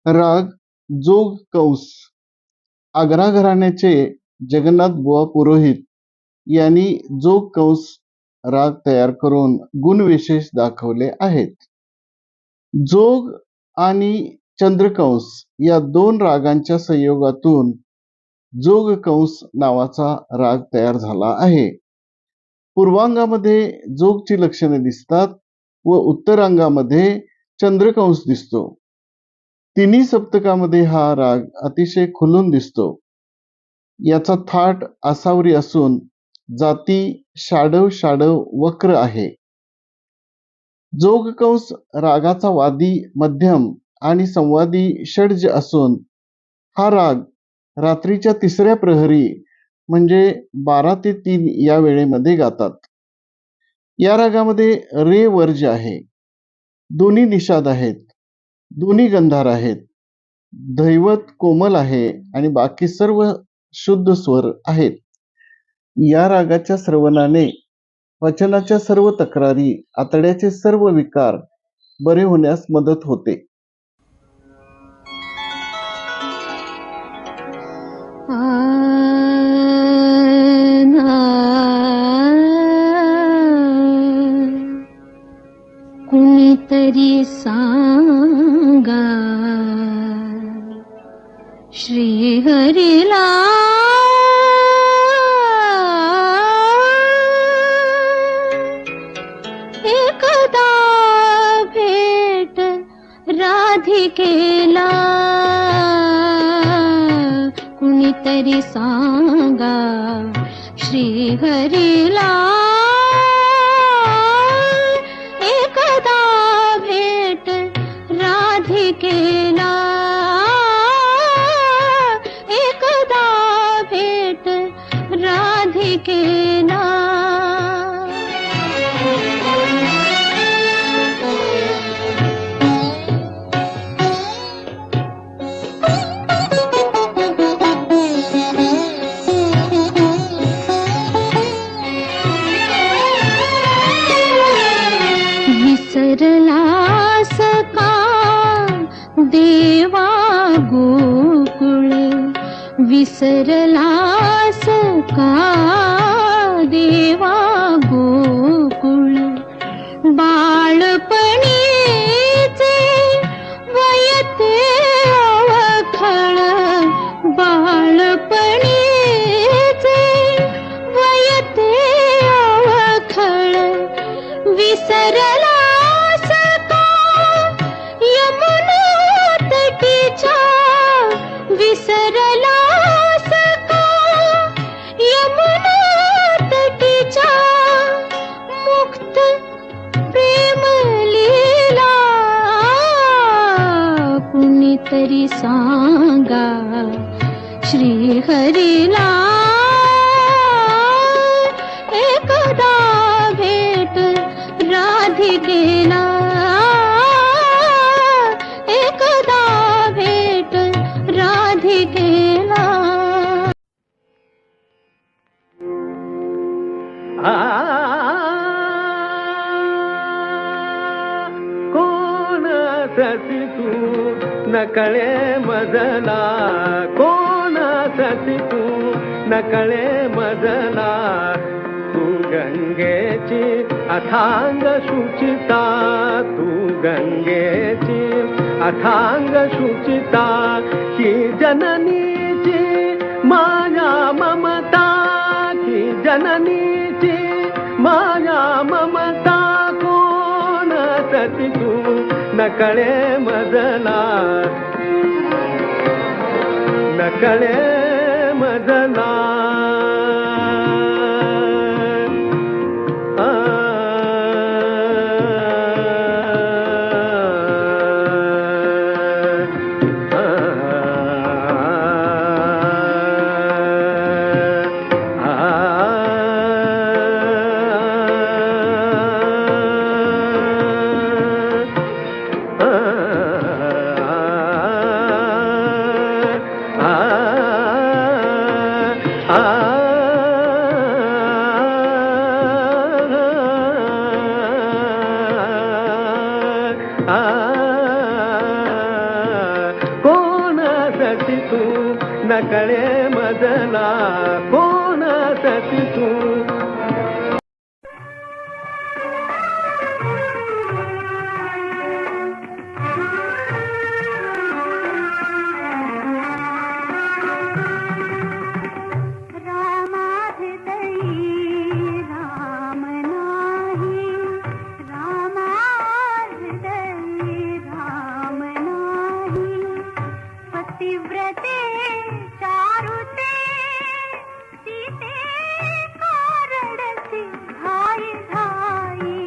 राग जोग कंस. आग्रा घराण्याचे जगन्नाथ बुवा पुरोहित यांनी जोग कंस राग तयार करून गुणविशेष दाखवले आहेत. जोग आणि चंद्रकंस या दोन रागांच्या संयोगातून जोगकंस नावाचा राग तयार झाला आहे. पूर्वांगामध्ये जोगची लक्षणे दिसतात व उत्तरांगामध्ये चंद्रकंस दिसतो. तिन्ही सप्तकामध्ये हा राग अतिशय खुलून दिसतो. याचा थाट आसावरी असून जाती शाडव शाडव वक्र आहे. जोगकंस रागाचा वादी मध्यम आणि संवादी षड्ज असून हा राग रात्रीच्या तिसऱ्या प्रहरी म्हणजे 12 ते 3 या वेळेमध्ये गातात. या रागामध्ये रे वर्ज आहे. दोन्ही निषाद आहेत. दोन्ही गंधार आहेत. दैवत कोमल आहे आणि बाकी सर्व शुद्ध स्वर आहेत. या रागाच्या श्रवणाने वचनाच्या सर्व तक्रारी, आतड्याचे सर्व विकार बरे होण्यास मदत होते. कुणीतरी सांगा श्री हरीला एकदा भेट राधिकेला. कुणीतरी सांगा श्री हरीला एकदा भेट राधिकेला. एकदा भेट राधिकेला. विसरलास का देवा गोकुळ. विसरलास का देवा गोकुळ. बाळपणीचे वयते अवखळ. बाळपणीचे वयते अवखळ. विसरला विसरलास का यमुना तटीच्या मुक्त प्रेम लीला. कुणीतरी सांगा श्री हरीला एकदा भेट राधिकेला. एकदा भेट राधिकेला. कोणासाठी तू नकळे मजला. कोणासाठी तू नकळे मजला. तू गंगेची अथांग शुचिता. तू गंगेची अथांग शुचिता. ही जननीची माया ममता. ही जननीची माया ममता. कोणासाठी तू नकळे मजला. नकळे मजला. आ तू नकळे मजला कोण सती तू पतिव्रते चारुते सीते कारडसी धाई धाई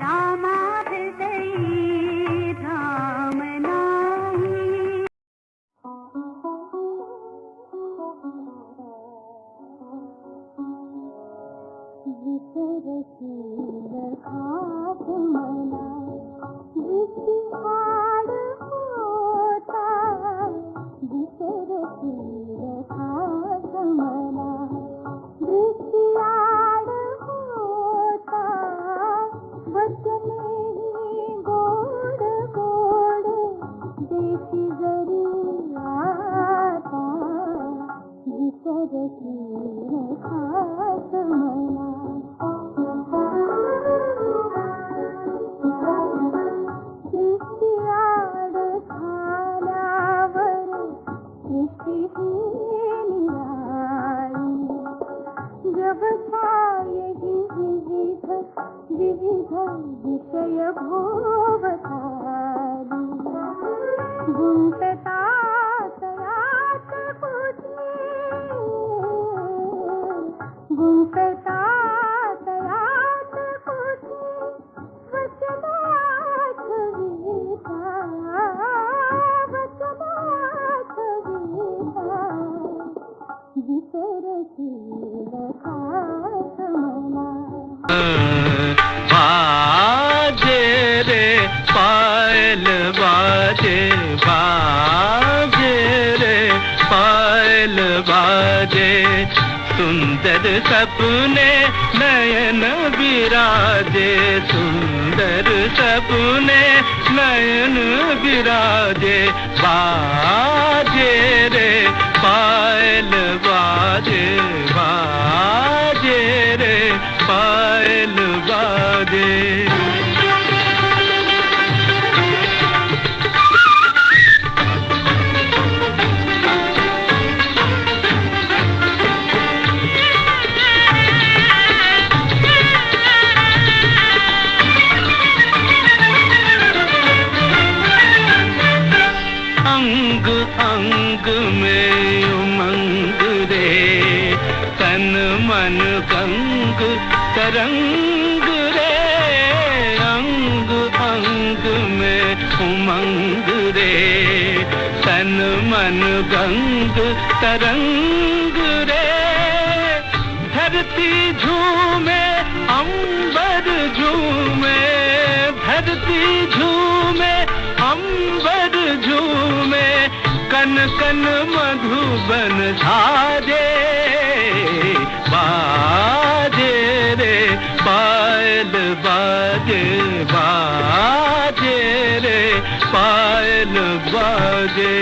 रामा हृदयी राम नाही विसरशील खात मला विसराड होता विसरशील खात मला विसराड होता वचनेही गोड गोड देशी जरी आता विसरशील खात मला दृष्टिआड झाल्यावर दृष्टी निराळी व्यवसायही विविध विविध विषय भोवताली गुंततात यात कुठे गुंततात यात कुठे वचनात विता वचनात विता विसरशील खात मला बाजे रे पायल बाजे बाजे रे पायल बाजे सुंदर सपने नयन विराजे सुंदर सपने नयन विराजे बाजे रे पायल बाजे बाजे रे पायल बाजे अंग अंग में उमंग रे तन मन गंग तरंग रे अंग अंग में उमंग रे तन मन गंग तरंग रे धरती झूमे अंबर झूमे धरती झूमे अंबर झूमे कन कन मधुबन झाजे बाजे रे पायल बाजे बाजे रे पायल बाजे